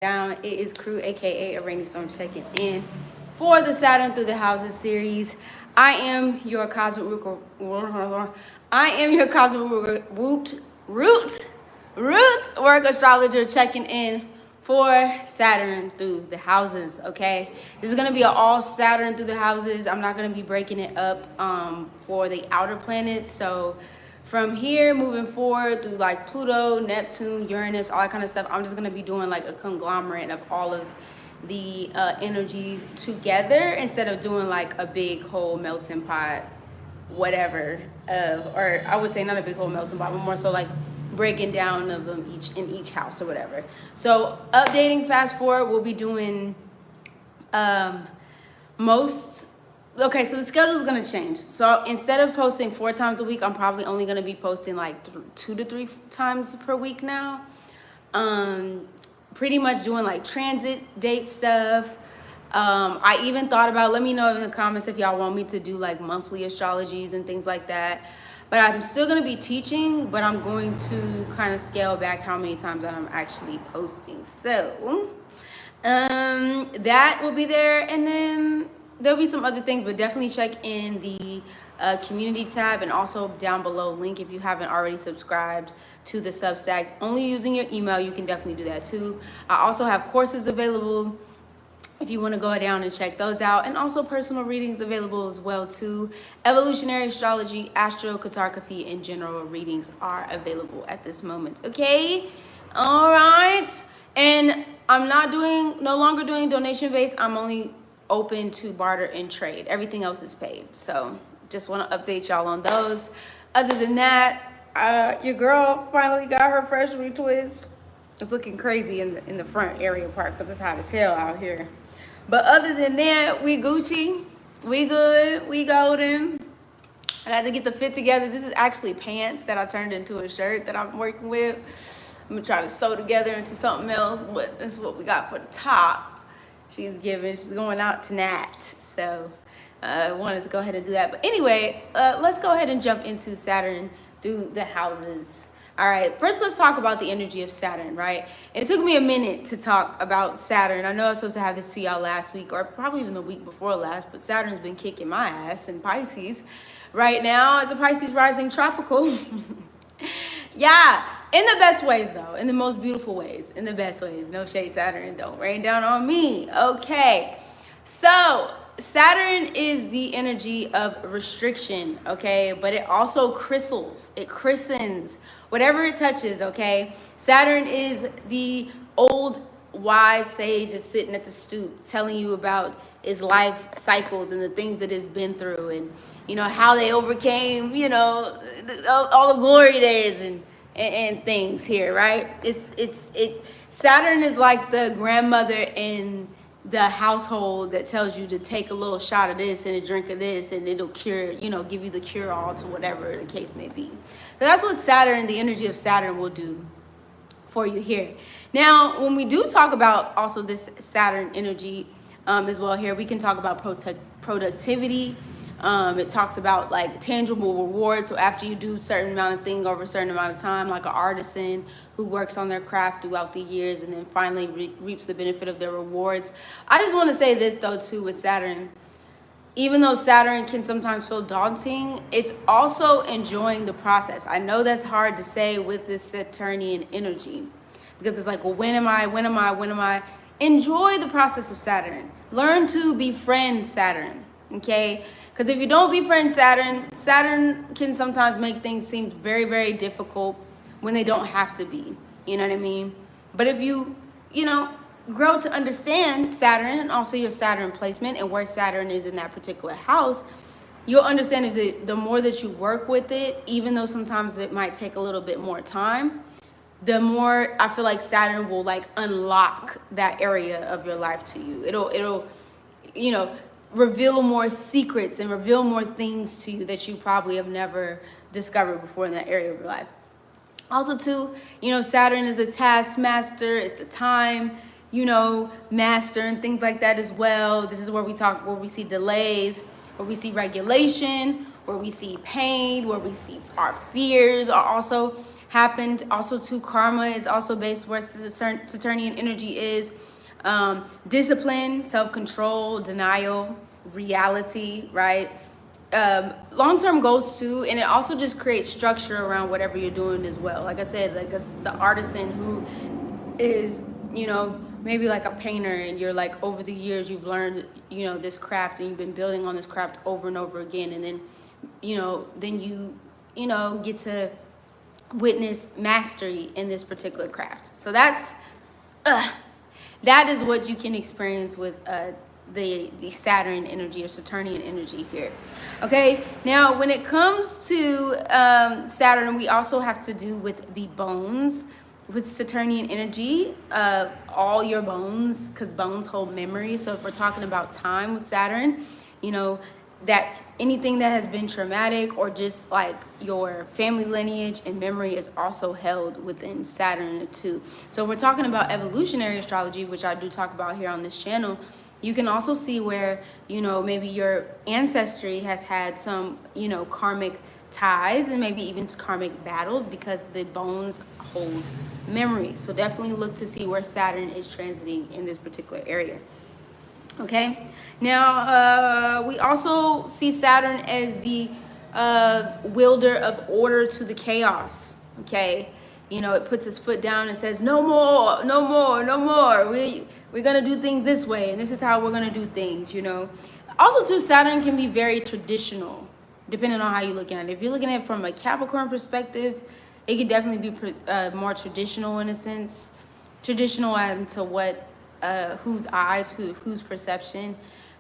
Down. It is Crew, aka a Rainy Storm, checking in for the Saturn through the Houses series. I am your cosmic root work astrologer checking in for Saturn through the houses. Okay, this is gonna be an all Saturn through the houses. I'm not gonna be breaking it up for the outer planets. So from here moving forward through like Pluto, Neptune, Uranus, all that kind of stuff, I'm just gonna be doing like a conglomerate of all of the energies together instead of doing like a big whole melting pot, whatever. Or I would say not a big whole melting pot, but more so like breaking down of them each in each house or whatever. So updating, fast forward, we'll be doing okay, so the schedule is going to change. So instead of posting 4 times a week, I'm probably only going to be posting like 2 to 3 times per week now. Pretty much doing like transit date stuff. I even thought about, let me know in the comments if y'all want me to do like monthly astrologies and things like that. But I'm still going to be teaching, but I'm going to kind of scale back how many times that I'm actually posting. So that will be there, and then there'll be some other things, but definitely check in the community tab, and also down below link if you haven't already subscribed to the Substack. Only using your email, you can definitely do that too. I also have courses available if you want to go down and check those out, and also personal readings available as well too. Evolutionary astrology, astrocartography, and general readings are available at this moment. Okay, all right. And I'm no longer doing donation based. I'm only open to barter and trade. Everything else is paid. So just want to update y'all on those. Other than that, your girl finally got her fresh retwist. It's looking crazy in the front area part because it's hot as hell out here. But other than that, we Gucci, we good, we golden. I got to get the fit together. This is actually pants that I turned into a shirt that I'm working with. I'm gonna try to sew together into something else, but this is what we got for the top. She's going out tonight. So I wanted to go ahead and do that. But anyway, let's go ahead and jump into Saturn through the houses. All right, first let's talk about the energy of Saturn, right? And it took me a minute to talk about Saturn. I know I was supposed to have this to y'all last week, or probably even the week before last, but Saturn's been kicking my ass in Pisces. Right now, as a Pisces rising tropical. Yeah, in the best ways though, in the most beautiful ways, in the best ways. No shade, Saturn, don't rain down on me. Okay, so Saturn is the energy of restriction, okay? But it also crystals, it christens whatever it touches, okay? Saturn is the old wise sage is sitting at the stoop telling you about his life cycles and the things that it's been through, and you know how they overcame, you know, all the glory days and things here, right? Saturn is like the grandmother in the household that tells you to take a little shot of this and a drink of this, and it'll cure, you know, give you the cure all to whatever the case may be. So that's what Saturn, the energy of Saturn, will do for you here. Now, when we do talk about also this Saturn energy as well here, we can talk about productivity. It talks about like tangible rewards. So after you do a certain amount of thing over a certain amount of time, like an artisan who works on their craft throughout the years and then finally reaps the benefit of their rewards. I just want to say this though too with Saturn. Even though Saturn can sometimes feel daunting, it's also enjoying the process. I know that's hard to say with this Saturnian energy because it's like, well, when am I? Enjoy the process of Saturn. Learn to befriend Saturn, okay? Because if you don't befriend Saturn, Saturn can sometimes make things seem very, very difficult when they don't have to be. You know what I mean? But if you know, grow to understand Saturn and also your Saturn placement and where Saturn is in that particular house, you'll understand if the more that you work with it, even though sometimes it might take a little bit more time, the more I feel like Saturn will like unlock that area of your life to you. It'll, you know, reveal more secrets and reveal more things to you that you probably have never discovered before in that area of your life. Also too, you know, Saturn is the taskmaster, it's the time, you know, master and things like that as well. This is where we see delays, where we see regulation, where we see pain, where we see our fears are also happened. Also too, karma is also based where Saturnian energy is. Discipline, self-control, denial, reality, right? Long-term goals too, and it also just creates structure around whatever you're doing as well. Like I said, like the artisan who is, you know, maybe like a painter, and you're like, over the years you've learned, you know, this craft, and you've been building on this craft over and over again, and then, you know, you know, get to witness mastery in this particular craft. So that is what you can experience with the Saturn energy or Saturnian energy here. Okay, now when it comes to Saturn, we also have to do with the bones. With Saturnian energy, all your bones, because bones hold memory. So if we're talking about time with Saturn, you know, that anything that has been traumatic or just like your family lineage and memory is also held within Saturn too. So we're talking about evolutionary astrology, which I do talk about here on this channel. You can also see where, you know, maybe your ancestry has had some, you know, karmic ties and maybe even karmic battles, because the bones hold memory. So definitely look to see where Saturn is transiting in this particular area. Okay, now we also see Saturn as the wielder of order to the chaos. Okay, you know, it puts its foot down and says, no more, no more, no more. We're gonna do things this way, and this is how we're gonna do things, you know. Also too, Saturn can be very traditional, depending on how you look at it. If you're looking at it from a Capricorn perspective, it could definitely be more traditional in a sense. Traditional into what, whose eyes, whose perception.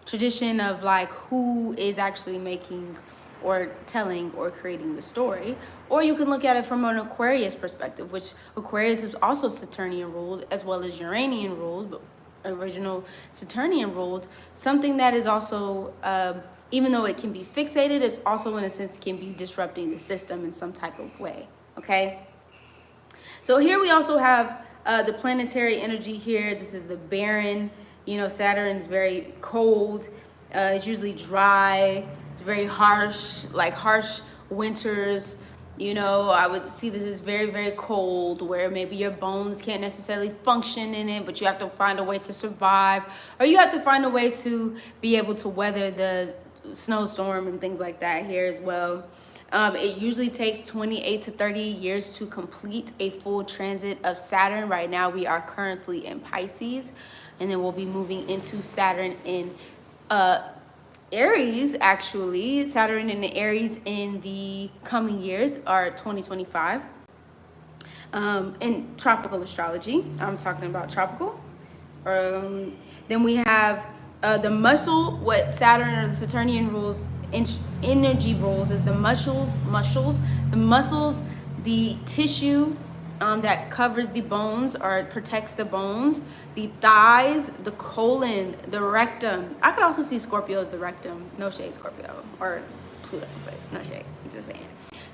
Tradition of like who is actually making or telling or creating the story. Or you can look at it from an Aquarius perspective, which Aquarius is also Saturnian ruled as well as Uranian ruled, but original Saturnian ruled. Something that is also, even though it can be fixated, it's also in a sense can be disrupting the system in some type of way. Okay, so here we also have the planetary energy here. This is the barren. You know, Saturn's very cold. It's usually dry. It's very harsh, like harsh winters. You know, I would see this is very, very cold, where maybe your bones can't necessarily function in it, but you have to find a way to survive, or you have to find a way to be able to weather the snowstorm and things like that here as well. It usually takes 28 to 30 years to complete a full transit of Saturn. Right now, we are currently in Pisces, and then we'll be moving into Saturn in Aries, actually. Saturn in the Aries in the coming years are 2025. In tropical astrology, I'm talking about tropical. Then we have the muscle, what Saturn or the Saturnian rules, energy rules is the muscles, the tissue that covers the bones or protects the bones, the thighs, the colon, the rectum. I could also see Scorpio as the rectum. No shade, Scorpio, or Pluto, but no shade. I'm just saying.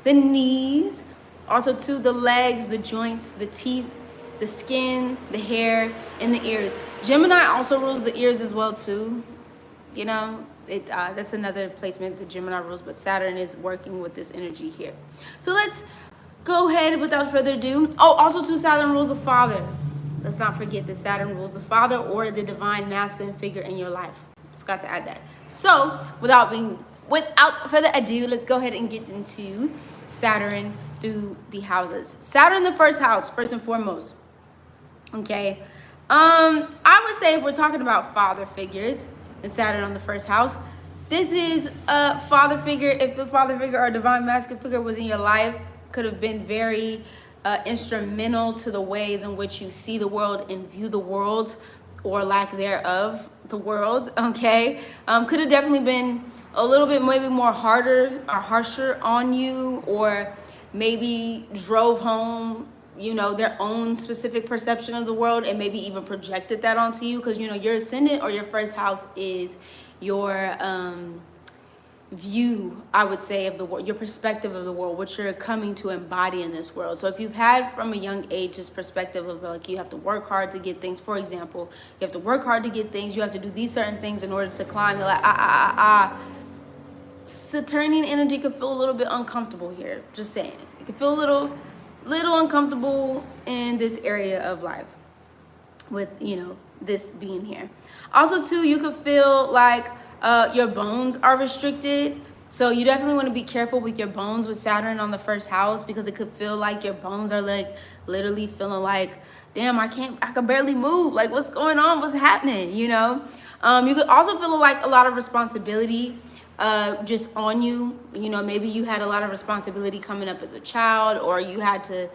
The knees, also too, the legs, the joints, the teeth, the skin, the hair, and the ears. Gemini also rules the ears as well too. You know, that's another placement that Gemini rules, but Saturn is working with this energy here. So let's go ahead without further ado. Oh, also too, Saturn rules the father. Let's not forget that Saturn rules the father or the divine masculine figure in your life. Forgot to add that. So without further ado, let's go ahead and get into Saturn through the houses. Saturn, the first house, first and foremost. Okay. I would say if we're talking about father figures and Saturn on the first house, this is a father figure. If the father figure or divine masculine figure was in your life, could have been very instrumental to the ways in which you see the world and view the world, or lack thereof, the world. Okay. Could have definitely been a little bit maybe more harder or harsher on you, or maybe drove home, you know, their own specific perception of the world and maybe even projected that onto you, because, you know, your ascendant or your first house is your view, I would say, of the world, your perspective of the world, what you're coming to embody in this world. So if you've had from a young age this perspective of like you have to work hard to get things, for example, you have to work hard to get things, you have to do these certain things in order to climb the Saturnian energy could feel a little bit uncomfortable here. Just saying, it could feel a little little uncomfortable in this area of life with, this being here. Also too, you could feel like your bones are restricted. So you definitely want to be careful with your bones with Saturn on the first house, because it could feel like your bones are like literally feeling like, damn, I can barely move. Like, what's going on? What's happening? You could also feel like a lot of responsibility just on you. Maybe you had a lot of responsibility coming up as a child, or you had to,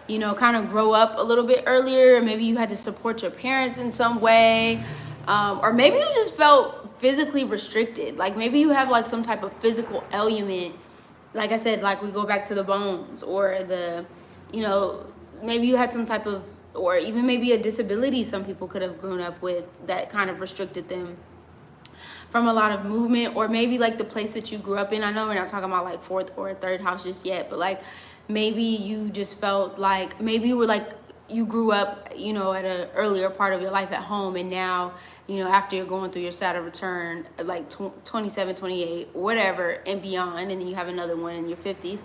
kind of grow up a little bit earlier. Maybe you had to support your parents in some way. Or maybe you just felt physically restricted. Like maybe you have like some type of physical ailment. Like I said, like we go back to the bones, or maybe you had some type of, or even maybe a disability some people could have grown up with that kind of restricted them from a lot of movement. Or maybe like the place that you grew up in. I know we're not talking about like fourth or third house just yet, but like maybe you just felt like, maybe you were like, you grew up, at an earlier part of your life at home, and now, after you're going through your Saturn return, like 27, 28, whatever, and beyond, and then you have another one in your 50s,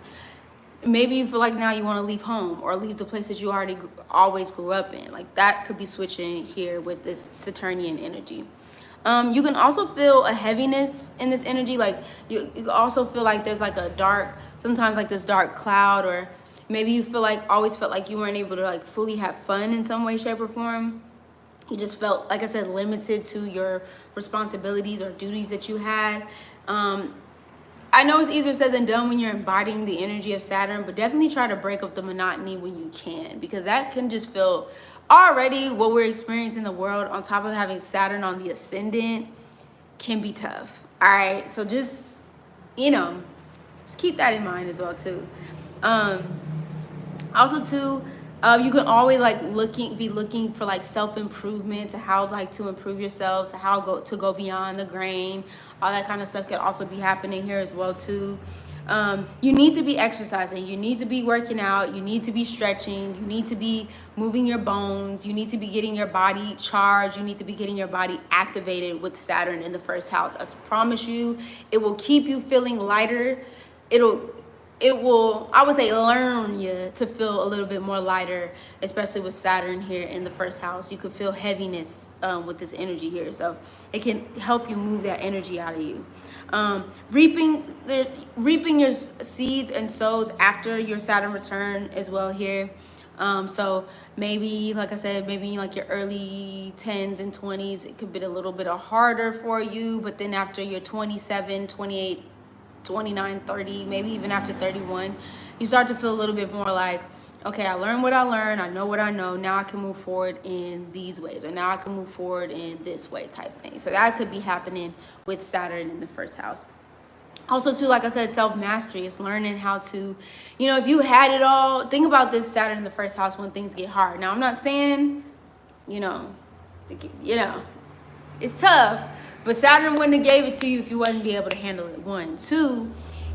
maybe you feel like now you want to leave home or leave the place that you always grew up in. Like that could be switching here with this Saturnian energy. You can also feel a heaviness in this energy. Like you can also feel like there's like sometimes like this dark cloud, or maybe you always felt like you weren't able to like fully have fun in some way, shape, or form. You just felt, like I said, limited to your responsibilities or duties that you had. I know it's easier said than done when you're embodying the energy of Saturn, but definitely try to break up the monotony when you can, because that can just feel, already what we're experiencing in the world, on top of having Saturn on the ascendant, can be tough. All right, so just keep that in mind as well too. Also too, you can always like be looking for like self-improvement, to how like to improve yourself, to go beyond the grain. All that kind of stuff could also be happening here as well too. You need to be exercising, you need to be working out, you need to be stretching, you need to be moving your bones, you need to be getting your body charged, you need to be getting your body activated with Saturn in the first house. I promise you, it will keep you feeling lighter. It will, I would say, learn you to feel a little bit more lighter, especially with Saturn here in the first house. You could feel heaviness with this energy here. So it can help you move that energy out of you. Reaping your seeds and sows after your Saturn return as well here. So maybe, like I said, maybe like your early 10s and 20s, it could be a little bit harder for you. But then after your 27, 28, 29, 30, maybe even after 31, you start to feel a little bit more like, okay, I learned what I learned, I know what I know, now I can move forward in these ways, or now I can move forward in this way type thing. So that could be happening with Saturn in the first house. Also too, like I said, self-mastery is learning how to, if you had it all, think about this Saturn in the first house when things get hard. Now, I'm not saying, it's tough, but Saturn wouldn't have gave it to you if you wasn't be able to handle it. 1, 2,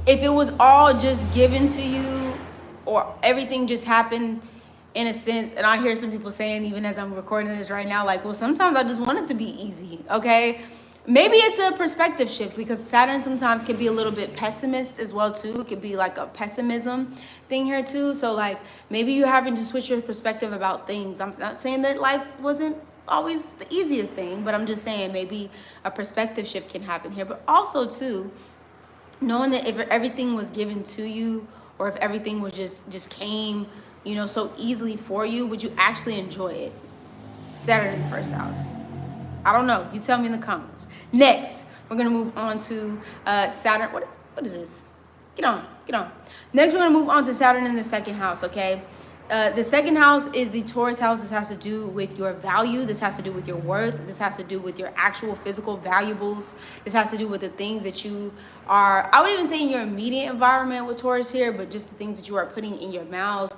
if it was all just given to you, or everything just happened in a sense, and I hear some people saying, even as I'm recording this right now, like, well, sometimes I just want it to be easy, okay? Maybe it's a perspective shift, because Saturn sometimes can be a little bit pessimist as well too. It could be like a pessimism thing here too. So like maybe you're having to switch your perspective about things. I'm not saying that life wasn't always the easiest thing, but I'm just saying maybe a perspective shift can happen here. But also too, knowing that if everything was given to you, or if everything was just came, so easily for you, would you actually enjoy it? Saturn in the first house. I don't know. You tell me in the comments. Next, we're going to move on to Saturn. What is this? Get on. Next, we're going to move on to Saturn in the second house, okay? The second house is the Taurus house. This has to do with your value. This has to do with your worth. This has to do with your actual physical valuables. This has to do with the things that you are, I would even say in your immediate environment with Taurus here, but just the things that you are putting in your mouth,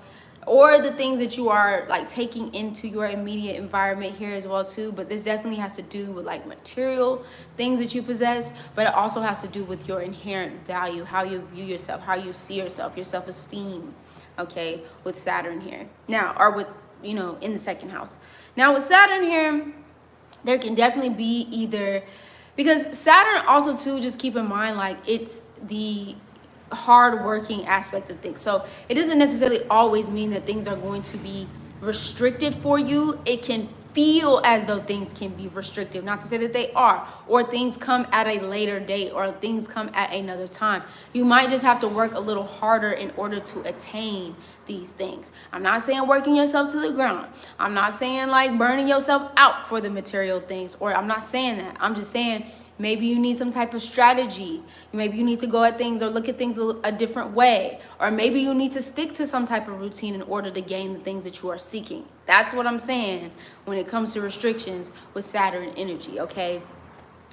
or the things that you are like taking into your immediate environment here as well too. But this definitely has to do with like material things that you possess, but it also has to do with your inherent value, how you view yourself, how you see yourself, your self-esteem, okay, with Saturn here. Now, or with, in the second house. Now with Saturn here, there can definitely be either, because Saturn also too, just keep in mind, like it's the hard-working aspect of things. So it doesn't necessarily always mean that things are going to be restricted for you. It can feel as though things can be restrictive, not to say that they are, or things come at a later date, or things come at another time. You might just have to work a little harder in order to attain these things. I'm not saying working yourself to the ground. I'm not saying like burning yourself out for the material things, or I'm not saying that. I'm just saying maybe you need some type of strategy. Maybe you need to go at things or look at things a different way. Or maybe you need to stick to some type of routine in order to gain the things that you are seeking. That's what I'm saying when it comes to restrictions with Saturn energy, okay?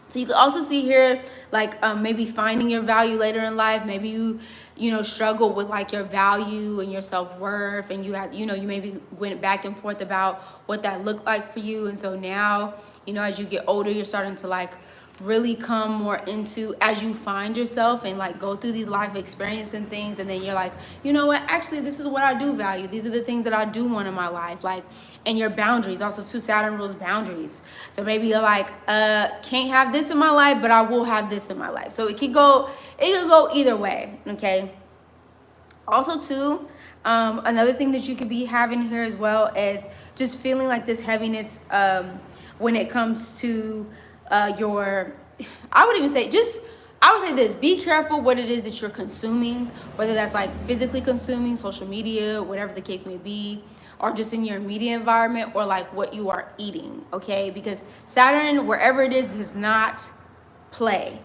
So you can also see here, like maybe finding your value later in life. Maybe you struggle with like your value and your self-worth, and you maybe went back and forth about what that looked like for you. And so now, as you get older, you're starting to like really come more into, as you find yourself and like go through these life experiences and things, and then you're like, you know what, actually this is what I do value. These are the things that I do want in my life. Like, and your boundaries also too. Saturn rules boundaries. So maybe you're like, can't have this in my life, but I will have this in my life. So it could go either way, okay? Also too, another thing that you could be having here as well is just feeling like this heaviness when it comes to I would say this, be careful what it is that you're consuming, whether that's like physically consuming, social media, whatever the case may be, or just in your immediate environment, or like what you are eating, okay? Because Saturn, wherever it is, does not play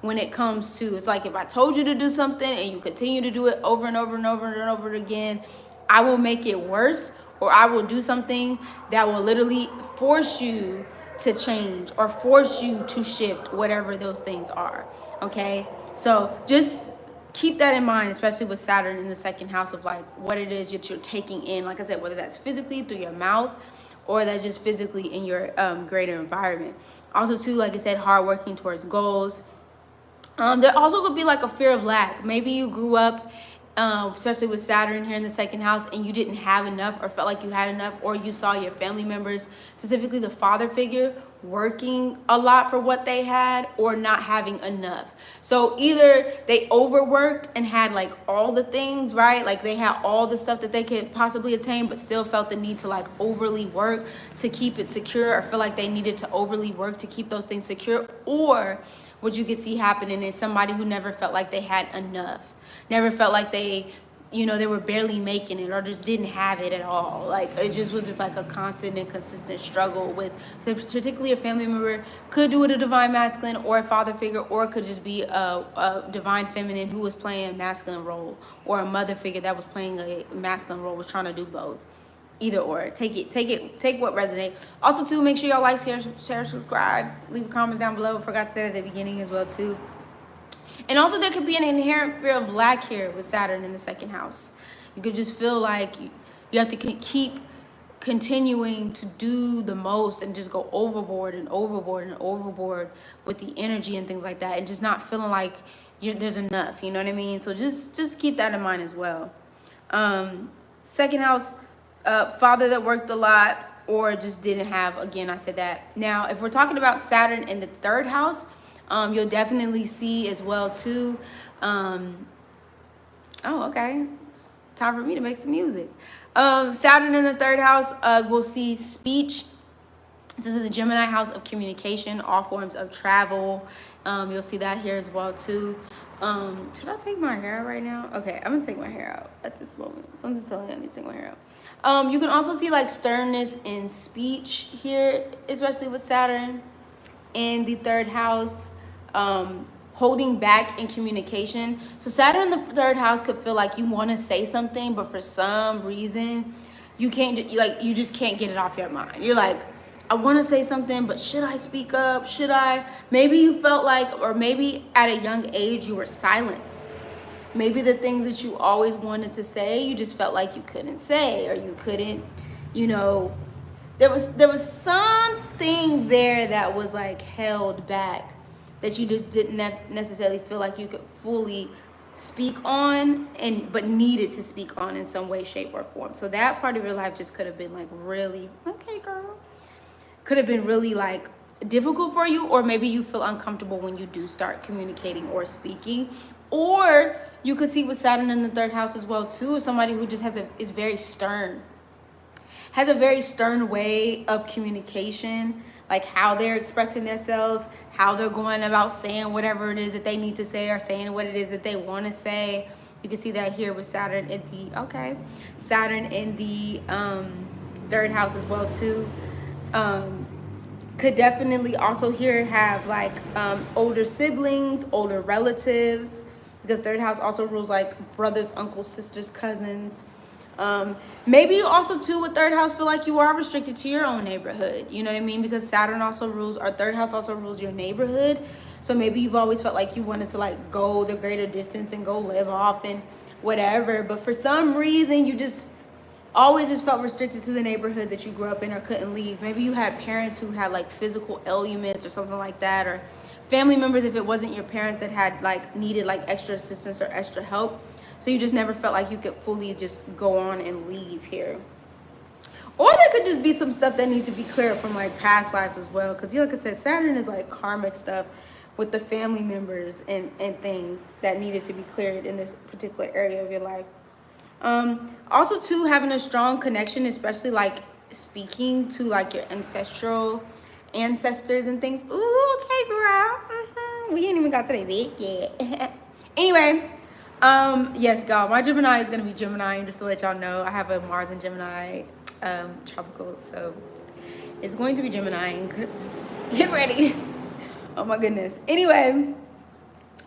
when it comes to, it's like if I told you to do something and you continue to do it over and over and over and over again, I will make it worse, or I will do something that will literally force you to change or force you to shift, whatever those things are, okay? So just keep that in mind, especially with Saturn in the second house of like what it is that you're taking in, like I said, whether that's physically through your mouth or that's just physically in your greater environment. Also too, like I said, hard working towards goals. There also could be like a fear of lack. Maybe you grew up especially with Saturn here in the second house, and you didn't have enough or felt like you had enough, or you saw your family members, specifically the father figure, working a lot for what they had or not having enough. So either they overworked and had like all the things, right? Like they had all the stuff that they could possibly attain, but still felt the need to like overly work to keep it secure, or feel like they needed to overly work to keep those things secure. Or what you could see happening is somebody who never felt like they had enough, never felt like they were barely making it, or just didn't have it at all. Like it just was just like a constant and consistent struggle with, particularly a family member. Could do it a divine masculine or a father figure, or it could just be a divine feminine who was playing a masculine role, or a mother figure that was playing a masculine role, was trying to do both. Either or, take what resonates. Also too, make sure y'all like, share, subscribe, leave comments down below. I forgot to say that at the beginning as well too. And also there could be an inherent fear of lack here with Saturn in the second house. You could just feel like you have to keep continuing to do the most and just go overboard and overboard and overboard with the energy and things like that, and just not feeling like there's enough, you know what I mean? So just keep that in mind as well. Second house, father that worked a lot or just didn't have, again, I said that. Now, if we're talking about Saturn in the third house, you'll definitely see as well too. Oh, okay. Time for me to make some music. Saturn in the third house, we'll see speech. This is the Gemini house of communication, all forms of travel. You'll see that here as well too. Should I take my hair out right now? Okay, I'm gonna take my hair out at this moment. So I'm just telling you I need to take my hair out. You can also see like sternness in speech here, especially with Saturn in the third house. Holding back in communication. So Saturn in the third house could feel like you want to say something, but for some reason you just can't get it off your mind. You're like, I want to say something, but should I speak up? Should I? Maybe you felt like, or maybe at a young age you were silenced. Maybe the things that you always wanted to say, you just felt like you couldn't say, or you couldn't, there was something there that was like held back, that you just didn't necessarily feel like you could fully speak on, but needed to speak on in some way, shape, or form. So that part of your life just could have been like really, okay, girl, could have been really like difficult for you, or maybe you feel uncomfortable when you do start communicating or speaking, Or you could see with Saturn in the third house as well too, somebody who just is very stern, has a very stern way of communication, like how they're expressing themselves, how they're going about saying whatever it is that they need to say, or saying what it is that they want to say. You can see that here with Saturn in the Saturn in the third house as well too. Could definitely also here have like older siblings, older relatives, because third house also rules like brothers, uncles, sisters, cousins. Maybe you also too with third house feel like you are restricted to your own neighborhood. You know what I mean? Because Saturn also rules, or third house also rules your neighborhood. So maybe you've always felt like you wanted to like go the greater distance and go live off and whatever. But for some reason, you just always just felt restricted to the neighborhood that you grew up in or couldn't leave. Maybe you had parents who had like physical ailments or something like that, or family members, if it wasn't your parents, that had like needed like extra assistance or extra help. So you just never felt like you could fully just go on and leave here. Or there could just be some stuff that needs to be cleared from like past lives as well. Because like I said, Saturn is like karmic stuff with the family members and things that needed to be cleared in this particular area of your life. Also too, having a strong connection, especially like speaking to like your ancestors and things. Ooh, okay, girl. We ain't even got to the big yet. Anyway, yes, God, my Gemini is gonna be Gemini, and just to let y'all know, I have a Mars in Gemini, tropical, so it's going to be Gemini. Get ready. Oh my goodness. Anyway,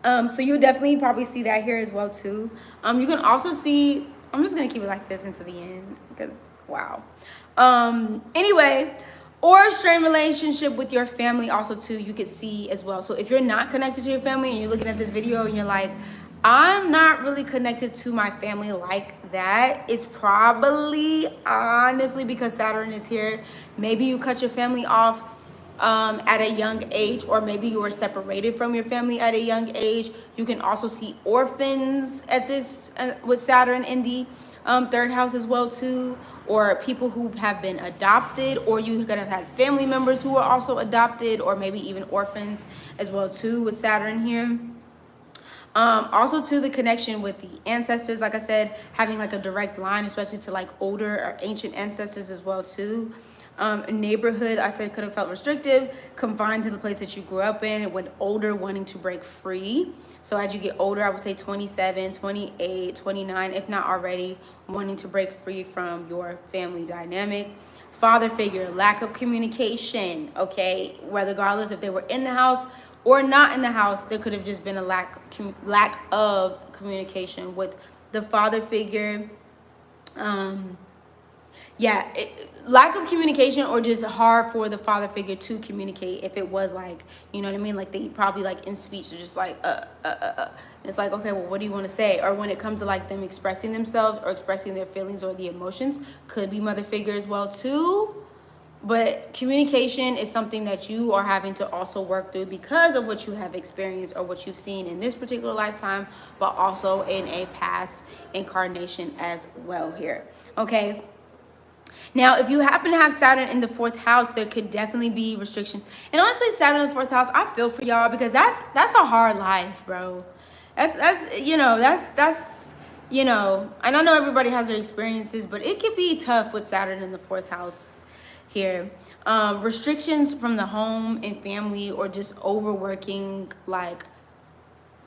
so you'll definitely probably see that here as well too. You can also see, I'm just gonna keep it like this until the end because wow. Anyway, or a strained relationship with your family also too, you could see as well. So if you're not connected to your family and you're looking at this video and you're like, I'm not really connected to my family like that, it's probably honestly because Saturn is here. Maybe you cut your family off at a young age, or maybe you were separated from your family at a young age. You can also see orphans at this with Saturn in the third house as well too, or people who have been adopted, or you could have had family members who were also adopted, or maybe even orphans as well too with Saturn here. Also to the connection with the ancestors, like I said, having like a direct line, especially to like older or ancient ancestors as well too. Neighborhood, I said, could have felt restrictive, confined to the place that you grew up in. When older, wanting to break free. So as you get older, I would say 27, 28, 29, if not already, wanting to break free from your family dynamic. Father figure, lack of communication, okay? Regardless if they were in the house or not in the house, there could have just been a lack of communication with the father figure. Lack of communication, or just hard for the father figure to communicate. If it was like, you know what I mean, like they probably like in speech are just like and it's like, okay, well, what do you want to say? Or when it comes to like them expressing themselves or expressing their feelings or the emotions, could be mother figure as well too. But communication is something that you are having to also work through because of what you have experienced or what you've seen in this particular lifetime, but also in a past incarnation as well here. Okay. Now, if you happen to have Saturn in the fourth house, there could definitely be restrictions. And honestly, Saturn in the fourth house, I feel for y'all, because that's a hard life, bro. That's and I know everybody has their experiences, but it could be tough with Saturn in the fourth house here. Restrictions from the home and family, or just overworking, like,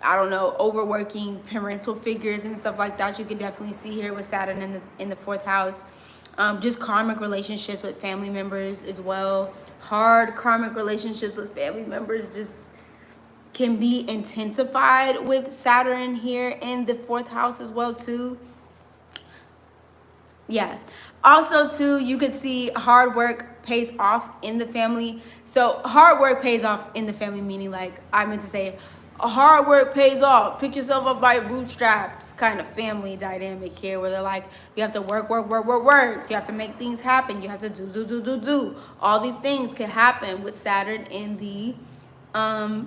I don't know, overworking parental figures and stuff like that. You could definitely see here with Saturn in the fourth house. Just karmic relationships with family members as well. Hard karmic relationships with family members just can be intensified with Saturn here in the fourth house as well too. Yeah. Also too, you could see hard work pays off in the family. So hard work pays off in the family, meaning like I meant to say hard work pays off. Pick yourself up by your bootstraps kind of family dynamic here, where they're like, you have to work. You have to make things happen. You have to do. All these things can happen with Saturn in the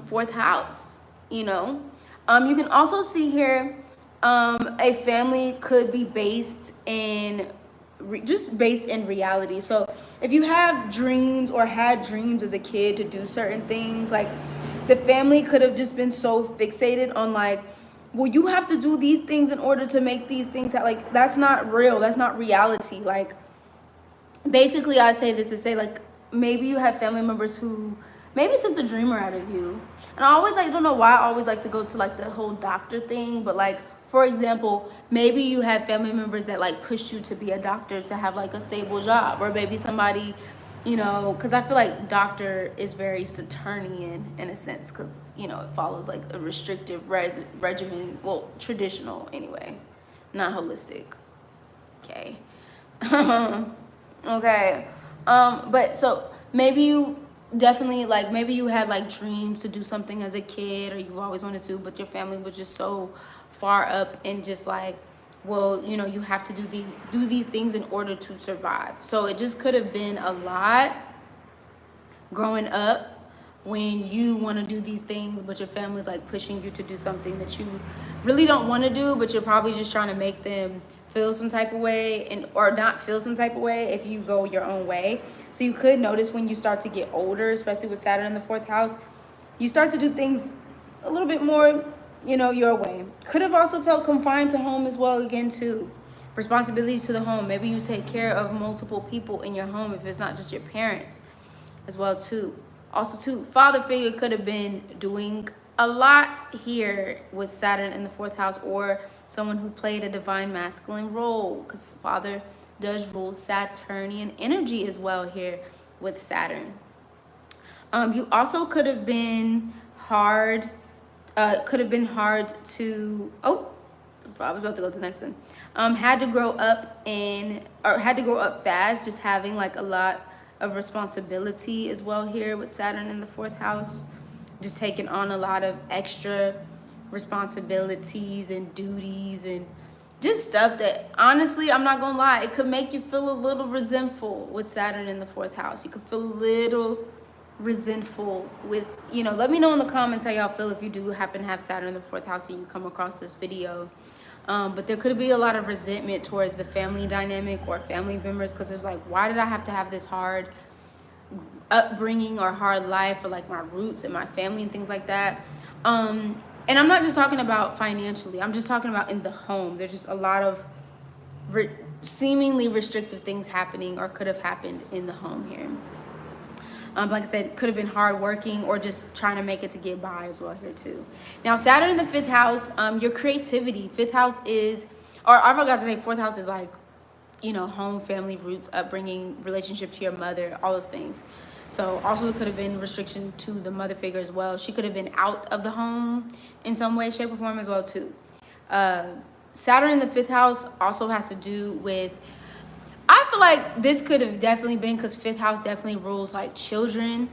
fourth house, you know. You can also see here a family could be based in reality. So if you have dreams or had dreams as a kid to do certain things, like the family could have just been so fixated on like well, you have to do these things in order to make these things like, that's not real. That's not reality. Like, basically, I say this to say, like, maybe you have family members who maybe took the dreamer out of you. And I always, like, don't know why I always like to go to, like, the whole doctor thing, but, like, for example, maybe you have family members that, like, pushed you to be a doctor to have, like, a stable job, or maybe somebody, you know, because I feel like doctor is very Saturnian in a sense, because, you know, it follows, like, a restrictive regimen, well, traditional anyway, not holistic. Okay. Okay. But so maybe you definitely, like, maybe you had, like, dreams to do something as a kid, or you always wanted to, but your family was just so far up and just like, well, you know, you have to do these things in order to survive. So it just could have been a lot growing up when you want to do these things, but your family's like pushing you to do something that you really don't want to do, but you're probably just trying to make them feel some type of way, and or not feel some type of way if you go your own way. So you could notice when you start to get older, especially with Saturn in the 4th house, you start to do things a little bit more, you know, your way. Could have also felt confined to home as well, again, too. Responsibilities to the home. Maybe you take care of multiple people in your home if it's not just your parents as well, too. Also, too, father figure could have been doing a lot here with Saturn in the 4th house, or someone who played a divine masculine role, because father does rule Saturnian energy as well here with Saturn. You also could have been hard to, oh, I was about to go to the next one. Had to grow up fast, just having like a lot of responsibility as well here with Saturn in the 4th house, just taking on a lot of extra responsibilities and duties and just stuff that, honestly, I'm not gonna lie, it could make you feel a little resentful with Saturn in the 4th house. You could feel a little resentful with, you know, let me know in the comments how y'all feel if you do happen to have Saturn in the 4th house and you come across this video. But there could be a lot of resentment towards the family dynamic or family members, because there's like, why did I have to have this hard upbringing or hard life, or like my roots and my family and things like that. And I'm not just talking about financially, I'm just talking about in the home. There's just a lot of seemingly restrictive things happening or could have happened in the home here. Like I said, could have been hard working or just trying to make it to get by as well here too. Now, Saturn in the 5th house, your creativity. 5th house is, or I forgot to say 4th house is like, you know, home, family, roots, upbringing, relationship to your mother, all those things. So also it could have been restriction to the mother figure as well. She could have been out of the home in some way, shape, or form as well too. Saturn in the 5th house also has to do with, I feel like this could have definitely been, because 5th house definitely rules like children.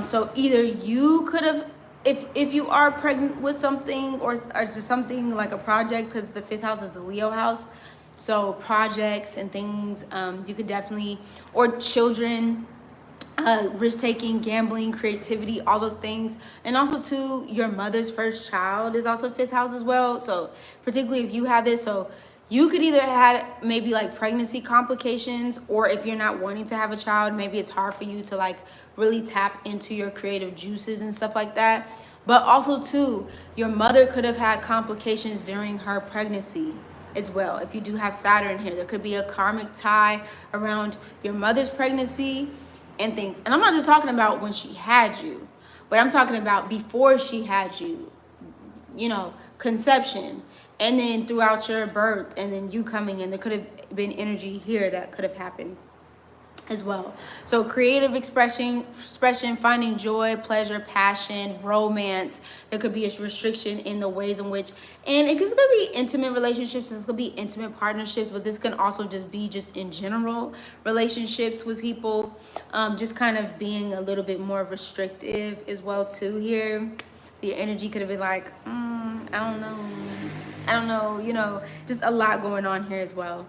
So either you could have, if you are pregnant with something or just something like a project, because the 5th house is the Leo house. So projects and things, you could definitely, or children, risk-taking, gambling, creativity, all those things. And also too, your mother's first child is also 5th house as well. So particularly if you have this, so you could either had maybe like pregnancy complications, or if you're not wanting to have a child, maybe it's hard for you to like really tap into your creative juices and stuff like that. But also too, your mother could have had complications during her pregnancy as well. If you do have Saturn here, there could be a karmic tie around your mother's pregnancy and things. And I'm not just talking about when she had you, but I'm talking about before she had you, you know, conception, and then throughout your birth, and then you coming in. There could have been energy here that could have happened as well. So creative expression, finding joy, pleasure, passion, romance. There could be a restriction in the ways in which, and it could be intimate relationships, this could be intimate partnerships, but this can also just be just in general relationships with people, just kind of being a little bit more restrictive as well too here. So your energy could have been like, I don't know, you know, just a lot going on here as well.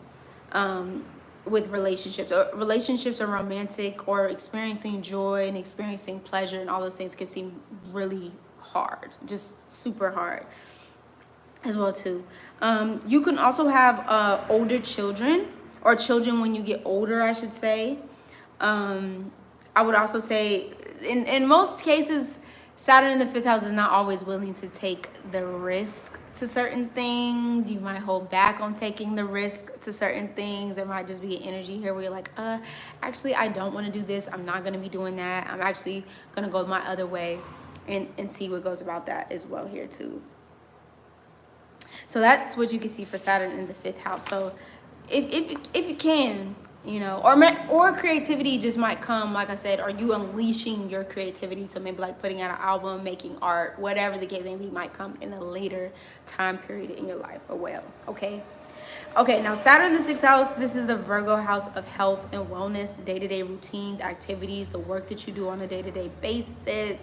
With relationships or romantic, or experiencing joy and experiencing pleasure, and all those things can seem really hard, just super hard as well too. You can also have older children, or children when you get older, I should say. I would also say in most cases, Saturn in the 5th house is not always willing to take the risk to certain things. You might hold back on taking the risk to certain things. There might just be an energy here where you're like, actually, I don't want to do this. I'm not going to be doing that. I'm actually going to go my other way and see what goes about that as well here too. So that's what you can see for Saturn in the 5th house. So if you can, you know, or creativity just might come, like I said, are you unleashing your creativity? So maybe like putting out an album, making art, whatever the case may be, might come in a later time period in your life or well, okay? Okay, now Saturn in the 6th house, this is the Virgo house of health and wellness, day-to-day routines, activities, the work that you do on a day-to-day basis,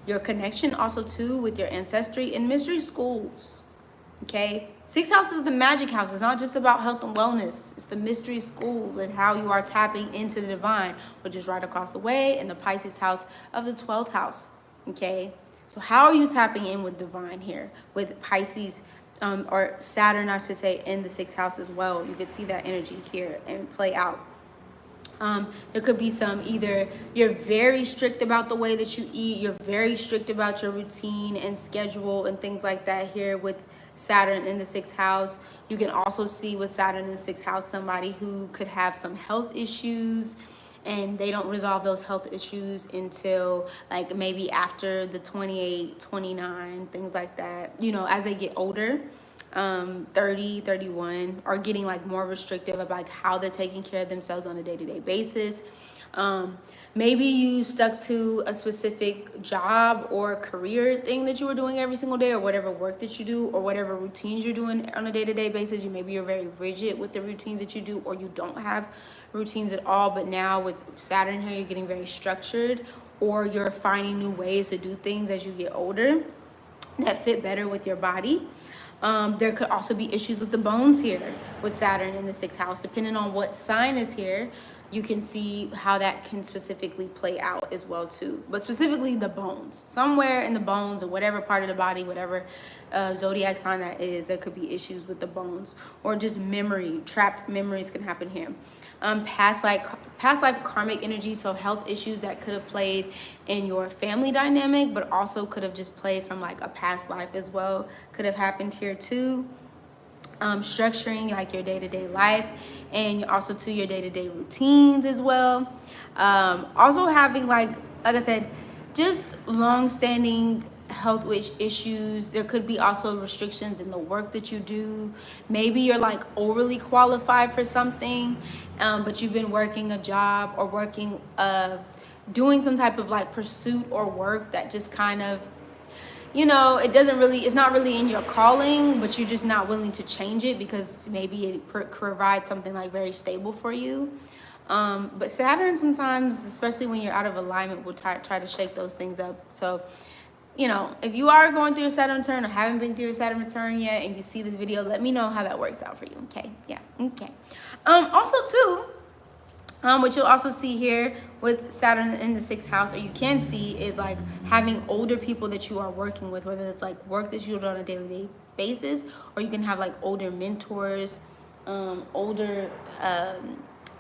your connection also too with your ancestry and mystery schools. Okay, 6th house is the magic house. It's not just about health and wellness. It's the mystery schools and how you are tapping into the divine, which is right across the way in the Pisces house of the 12th house. Okay, so how are you tapping in with divine here with Pisces or Saturn, I should say, in the 6th house as well? You can see that energy here and play out. There could be some, either you're very strict about the way that you eat, you're very strict about your routine and schedule and things like that here with Saturn in the 6th house. You can also see with Saturn in the 6th house somebody who could have some health issues and they don't resolve those health issues until like maybe after the 28, 29, things like that, you know, as they get older. 30, 31 are getting like more restrictive about like how they're taking care of themselves on a day-to-day basis. Maybe you stuck to a specific job or career thing that you were doing every single day, or whatever work that you do, or whatever routines you're doing on a day-to-day basis. Maybe you're very rigid with the routines that you do, or you don't have routines at all. But now with Saturn here, you're getting very structured, or you're finding new ways to do things as you get older that fit better with your body. There could also be issues with the bones here with Saturn in the 6th house. Depending on what sign is here, you can see how that can specifically play out as well too. But specifically the bones, somewhere in the bones or whatever part of the body, whatever zodiac sign that is, there could be issues with the bones, or just memory, trapped memories can happen here. Past life karmic energy, so health issues that could have played in your family dynamic, but also could have just played from like a past life as well, could have happened here too. Structuring like your day-to-day life and also to your day-to-day routines as well. Also having like I said, just long-standing health issues. There could be also restrictions in the work that you do. Maybe you're like overly qualified for something, but you've been working a job or working doing some type of like pursuit or work that just kind of, you know, it's not really in your calling, but you're just not willing to change it because maybe it provides something like very stable for you. But Saturn sometimes, especially when you're out of alignment, will try to shake those things up. So, you know, if you are going through a Saturn return or haven't been through a Saturn return yet and you see this video, let me know how that works out for you. Okay, yeah, okay. Also too, what you'll also see here with Saturn in the 6th house, or you can see, is like having older people that you are working with, whether it's like work that you do on a daily basis, or you can have like older mentors, older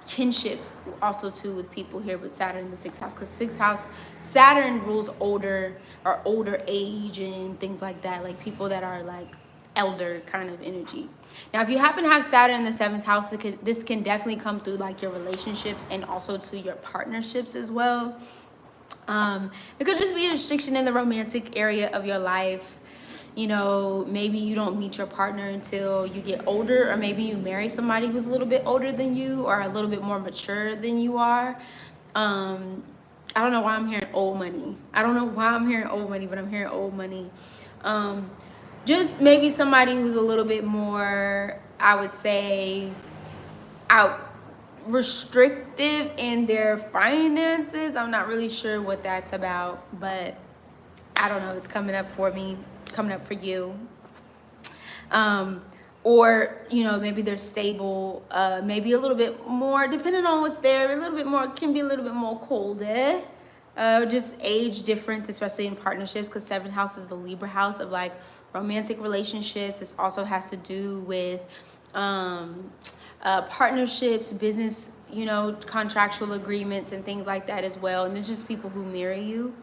kinships also too with people here with Saturn in the 6th house, because 6th house Saturn rules older or older age and things like that, like people that are like elder kind of energy. Now if you happen to have Saturn in the 7th house, this can definitely come through like your relationships and also to your partnerships as well. It could just be a restriction in the romantic area of your life. You know, maybe you don't meet your partner until you get older, or maybe you marry somebody who's a little bit older than you or a little bit more mature than you are. I don't know why I'm hearing old money. I don't know why I'm hearing old money, but I'm hearing old money. Just maybe somebody who's a little bit more, I would say, restrictive in their finances. I'm not really sure what that's about, but I don't know. It's coming up for me. Coming up for you. Or, you know, maybe they're stable, maybe a little bit more, depending on what's there, a little bit more, can be a little bit more colder. Just age difference, especially in partnerships, because 7th house is the Libra house of like romantic relationships. This also has to do with partnerships, business, you know, contractual agreements and things like that as well. And they're just people who marry you.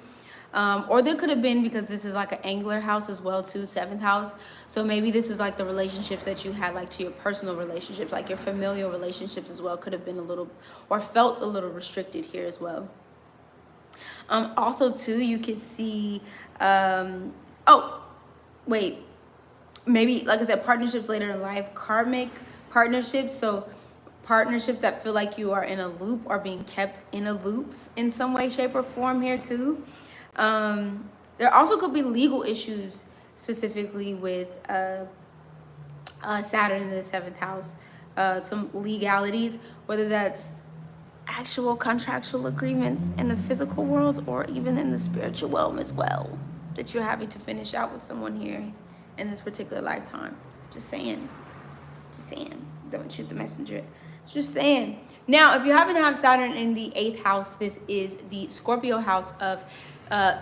Or there could have been, because this is like an angular house as well too, 7th house. So maybe this was like the relationships that you had, like to your personal relationships, like your familial relationships as well, could have been a little, or felt a little restricted here as well. Also too, you could see, oh, wait, maybe, like I said, partnerships later in life, karmic partnerships. So partnerships that feel like you are in a loop or being kept in a loops in some way, shape, or form here too. There also could be legal issues, specifically with Saturn in the 7th house. Some legalities, whether that's actual contractual agreements in the physical world or even in the spiritual realm as well, that you're having to finish out with someone here in this particular lifetime. Just saying. Don't shoot the messenger. Just saying. Now, if you happen to have Saturn in the 8th house, this is the Scorpio house of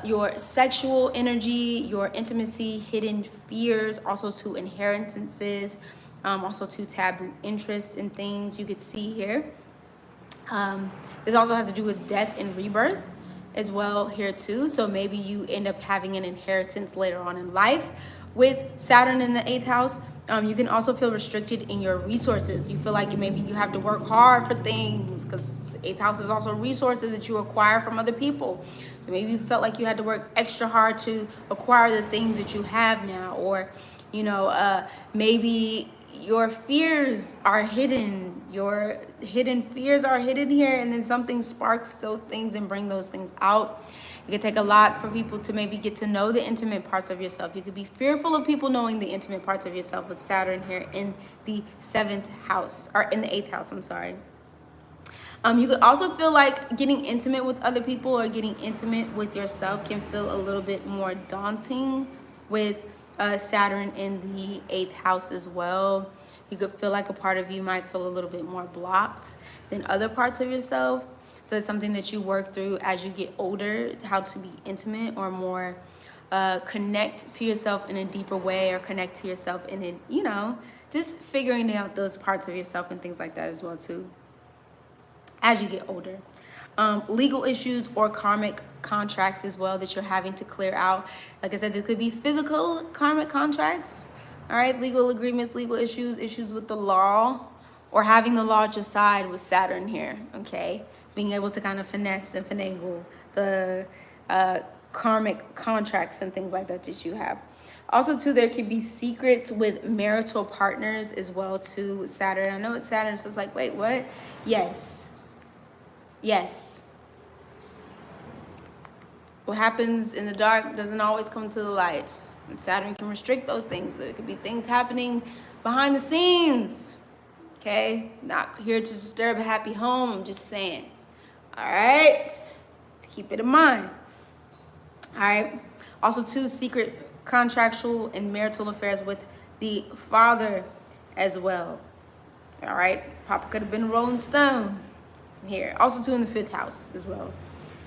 your sexual energy, your intimacy, hidden fears, also to inheritances, also to taboo interests and things you could see here. This also has to do with death and rebirth as well here too. So maybe you end up having an inheritance later on in life with Saturn in the 8th house. You can also feel restricted in your resources. You feel like maybe you have to work hard for things, because 8th house is also resources that you acquire from other people. So maybe you felt like you had to work extra hard to acquire the things that you have now, or, you know, maybe your fears are hidden. Your hidden fears are hidden here, and then something sparks those things and bring those things out. It could take a lot for people to maybe get to know the intimate parts of yourself. You could be fearful of people knowing the intimate parts of yourself with Saturn here in the 7th house, or in the 8th house, I'm sorry. You could also feel like getting intimate with other people or getting intimate with yourself can feel a little bit more daunting with Saturn in the 8th house as well. You could feel like a part of you might feel a little bit more blocked than other parts of yourself. So it's something that you work through as you get older, how to be intimate or more connect to yourself in a deeper way, or connect to yourself in a, you know, just figuring out those parts of yourself and things like that as well too, as you get older. Legal issues or karmic contracts as well that you're having to clear out. Like I said, there could be physical karmic contracts, all right, legal agreements, legal issues, issues with the law, or having the law at your side with Saturn here, okay? Being able to kind of finesse and finagle the karmic contracts and things like that that you have. Also, too, there could be secrets with marital partners as well, too, with Saturn. I know it's Saturn, so it's like, wait, what? Yes. What happens in the dark doesn't always come to the light. And Saturn can restrict those things. There could be things happening behind the scenes. Okay? Not here to disturb a happy home. I'm just saying. All right? Keep it in mind. All right? Also, too, secret contractual and marital affairs with the father as well. All right? Papa could have been a Rolling Stone here. Also, too, in the 5th house as well.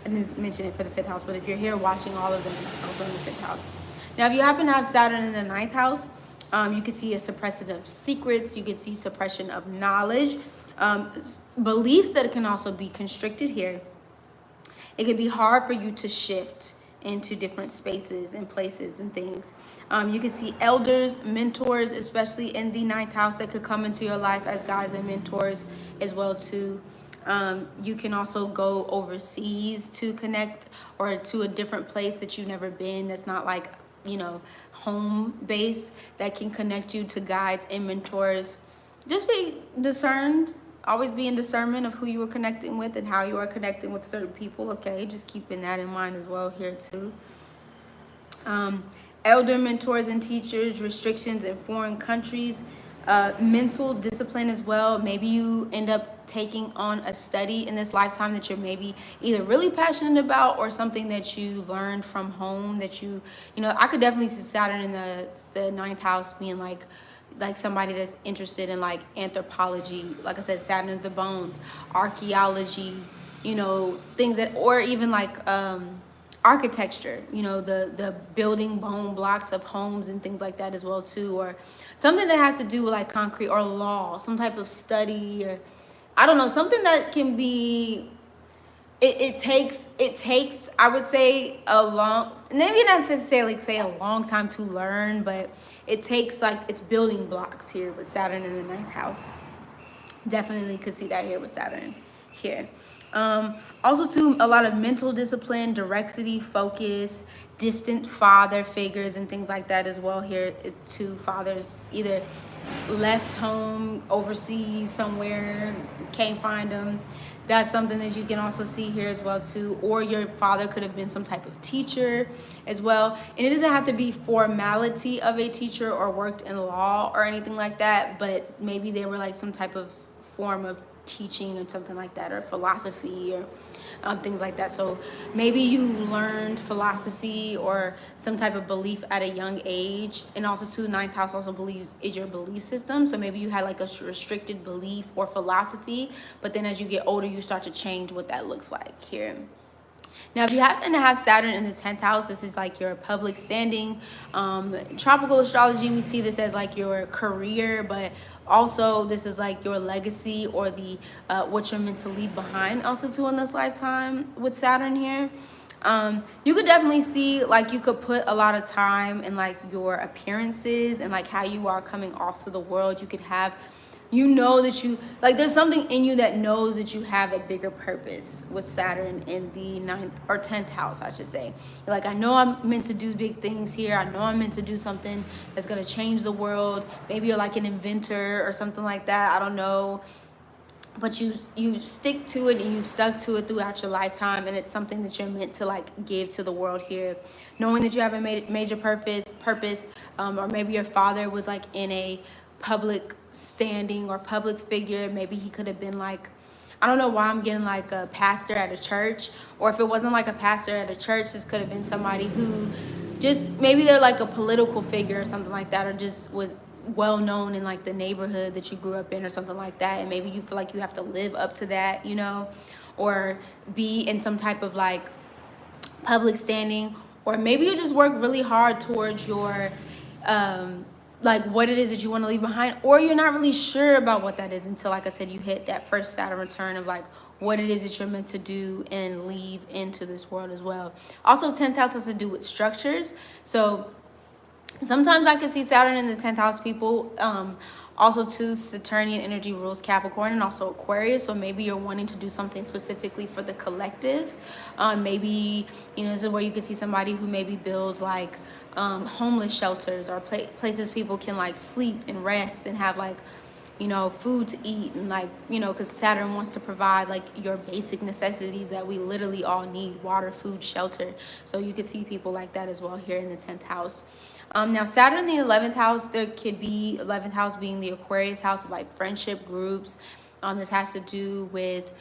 I didn't mention it for the 5th house, but if you're here watching all of them, also in the 5th house. Now, if you happen to have Saturn in the 9th house, you can see a suppression of secrets. You can see suppression of knowledge. Beliefs that can also be constricted here. It can be hard for you to shift into different spaces and places and things. You can see elders, mentors, especially in the 9th house, that could come into your life as guides and mentors as well too. You can also go overseas to connect, or to a different place that you've never been, that's not like, you know, home base, that can connect you to guides and mentors. Just be discerned. Always be in discernment of who you are connecting with and how you are connecting with certain people, okay? Just keeping that in mind as well here too. Elder mentors and teachers, restrictions in foreign countries, mental discipline as well. Maybe you end up taking on a study in this lifetime that you're maybe either really passionate about, or something that you learned from home that you know, I could definitely see Saturn in the 9th house being like somebody that's interested in like anthropology. Like I said, Saturn is the bones, archaeology, you know, things that, or even like architecture, you know, the building bone blocks of homes and things like that as well too, or something that has to do with like concrete or law, some type of study, or I don't know, something that can be it takes, I would say, a long, maybe not necessarily say a long time to learn, but it takes like, it's building blocks here with Saturn in the ninth house. Definitely could see that here with Saturn here. Also too, a lot of mental discipline, directivity, focus, distant father figures and things like that as well here. Two fathers either left home overseas somewhere, can't find them. That's something that you can also see here as well too. Or your father could have been some type of teacher as well. And it doesn't have to be formality of a teacher or worked in law or anything like that, but maybe they were like some type of form of teaching or something like that, or philosophy, or things like that. So maybe you learned philosophy or some type of belief at a young age. And also too, ninth house also believes is your belief system. So maybe you had like a restricted belief or philosophy, but then as you get older, you start to change what that looks like here. Now, if you happen to have Saturn in the 10th house, this is like your public standing. Tropical astrology, we see this as like your career, but also this is like your legacy or the what you're meant to leave behind also too in this lifetime with Saturn here. You could definitely see like you could put a lot of time in like your appearances and like how you are coming off to the world. You could have, you know, that you like, there's something in you that knows that you have a bigger purpose with Saturn in the 9th or 10th house, I should say. You're like, I know I'm meant to do big things here. I know I'm meant to do something that's going to change the world. Maybe you're like an inventor or something like that. I don't know. But you stick to it, and you've stuck to it throughout your lifetime, and it's something that you're meant to like give to the world here, knowing that you have a major purpose, or maybe your father was like in a public standing or public figure. Maybe he could have been like, I don't know why I'm getting like a pastor at a church, or if it wasn't like a pastor at a church, this could have been somebody who just, maybe they're like a political figure or something like that, or just was well known in like the neighborhood that you grew up in or something like that, and maybe you feel like you have to live up to that, you know, or be in some type of like public standing, or maybe you just work really hard towards your like what it is that you want to leave behind, or you're not really sure about what that is until, like I said, you hit that first Saturn return of like what it is that you're meant to do and leave into this world as well. Also, 10th house has to do with structures, so sometimes I can see Saturn in the 10th house people. Also too, Saturnian energy rules Capricorn and also Aquarius. So maybe you're wanting to do something specifically for the collective. Maybe, you know, this is where you can see somebody who maybe builds like homeless shelters or places people can like sleep and rest and have like, you know, food to eat, and like, you know, because Saturn wants to provide like your basic necessities that we literally all need: water, food, shelter. So you can see people like that as well here in the 10th house. Now Saturn in the 11th house, there could be 11th house being the Aquarius house of like friendship groups. This has to do with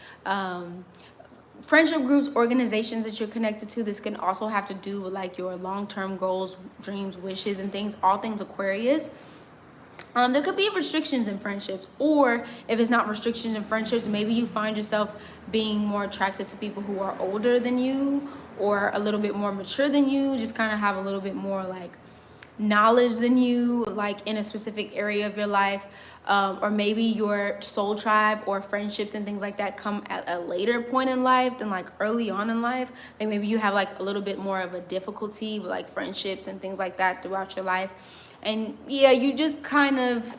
friendship groups, organizations that you're connected to. This can also have to do with like your long-term goals, dreams, wishes, and things, all things Aquarius. There could be restrictions in friendships, or if it's not restrictions in friendships, maybe you find yourself being more attracted to people who are older than you or a little bit more mature than you, just kind of have a little bit more like knowledge than you, like in a specific area of your life. Or maybe your soul tribe or friendships and things like that come at a later point in life than like early on in life. Like maybe you have like a little bit more of a difficulty with like friendships and things like that throughout your life. And yeah, you just kind of,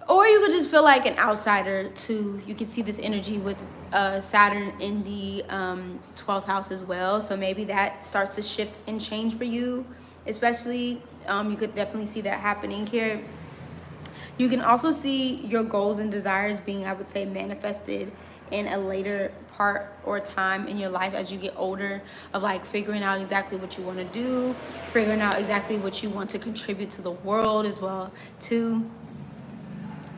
or you could just feel like an outsider too. You can see this energy with Saturn in the 12th house as well. So maybe that starts to shift and change for you, especially. You could definitely see that happening here. You can also see your goals and desires being, I would say, manifested in a later part or time in your life as you get older, of like figuring out exactly what you want to do, figuring out exactly what you want to contribute to the world as well too.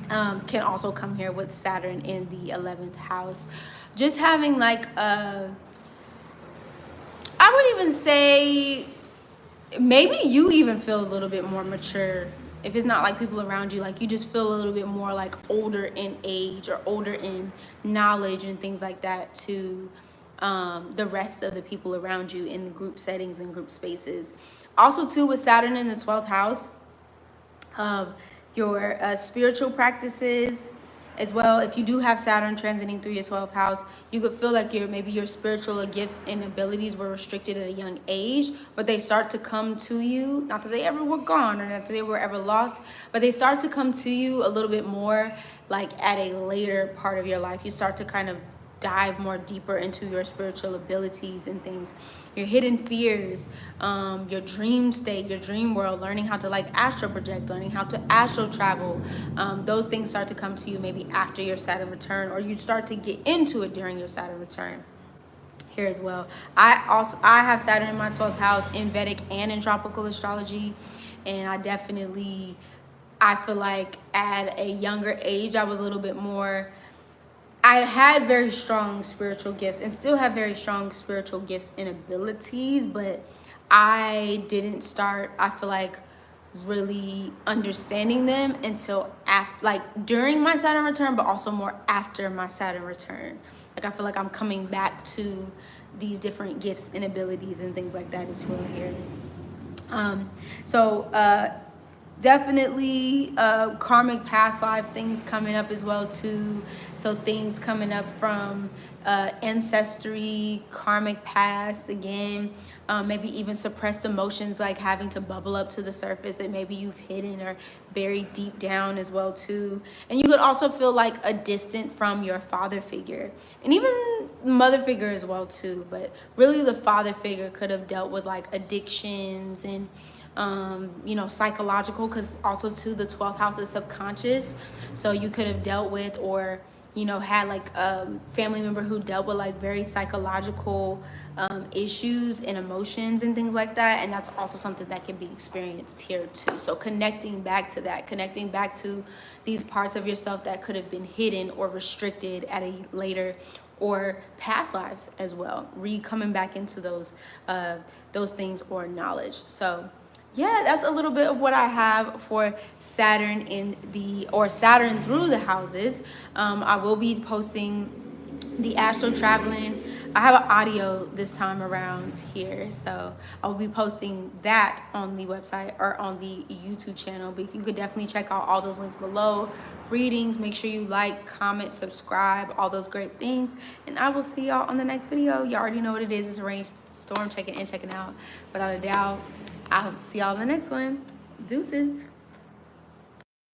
Can also come here with Saturn in the 11th house. Just having like I would even say maybe you even feel a little bit more mature. If it's not like people around you, like you just feel a little bit more like older in age or older in knowledge and things like that to the rest of the people around you in the group settings and group spaces. Also too, with Saturn in the 12th house, your spiritual practices, As well, if you do have Saturn transiting through your 12th house, you could feel like maybe your spiritual gifts and abilities were restricted at a young age, but they start to come to you. Not that they ever were gone or that they were ever lost, but they start to come to you a little bit more like at a later part of your life. You start to kind of dive more deeper into your spiritual abilities and things, your hidden fears, your dream state, your dream world, learning how to like astral project, learning how to astral travel. Those things start to come to you maybe after your Saturn return, or you start to get into it during your Saturn return here as well. I have Saturn in my 12th house in Vedic and in tropical astrology, and I feel like at a younger age I was a little bit more, I had very strong spiritual gifts and still have very strong spiritual gifts and abilities, but I didn't start, I feel like, really understanding them until after, like during my Saturn return, but also more after my Saturn return. Like I feel like I'm coming back to these different gifts and abilities and things like that as well here. Definitely karmic past life things coming up as well too. So things coming up from ancestry, karmic past again, maybe even suppressed emotions like having to bubble up to the surface that maybe you've hidden or buried deep down as well too. And you could also feel like a distant from your father figure and even mother figure as well too. But really the father figure could have dealt with like addictions and psychological, because also too the 12th house is subconscious, so you could have dealt with or had like a family member who dealt with like very psychological issues and emotions and things like that, and that's also something that can be experienced here too. So connecting back to these parts of yourself that could have been hidden or restricted at a later or past lives as well, coming back into those things or knowledge. So yeah, that's a little bit of what I have for Saturn Saturn through the houses. I will be posting the astral traveling. I have an audio this time around here, so I'll be posting that on the website or on the YouTube channel. But you could definitely check out all those links below. Readings, make sure you like, comment, subscribe, all those great things. And I will see y'all on the next video. Y'all already know what it is. It's a rainstorm, checking in, checking out. Without a doubt, I'll see y'all in the next one. Deuces.